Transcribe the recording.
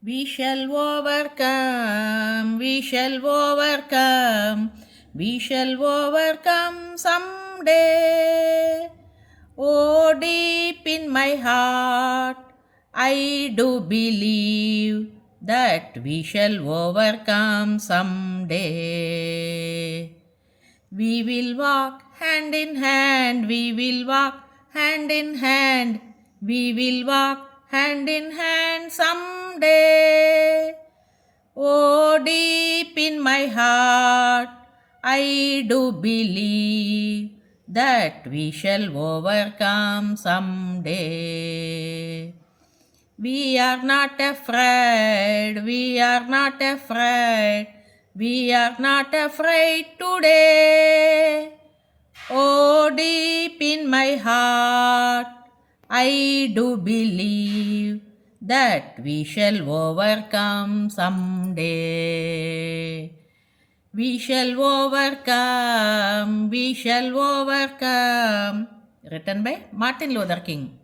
We shall overcome, we shall overcome, we shall overcome someday. Oh, deep in my heart, I do believe that we shall overcome someday. We will walk hand in hand, we will walk hand in hand, we will walk hand in hand someday. Oh, deep in my heart, I do believe that we shall overcome someday. We are not afraid, we are not afraid, we are not afraid today. Oh, deep in my heart, I do believe that we shall overcome someday. We shall overcome, we shall overcome. Written by Martin Luther King.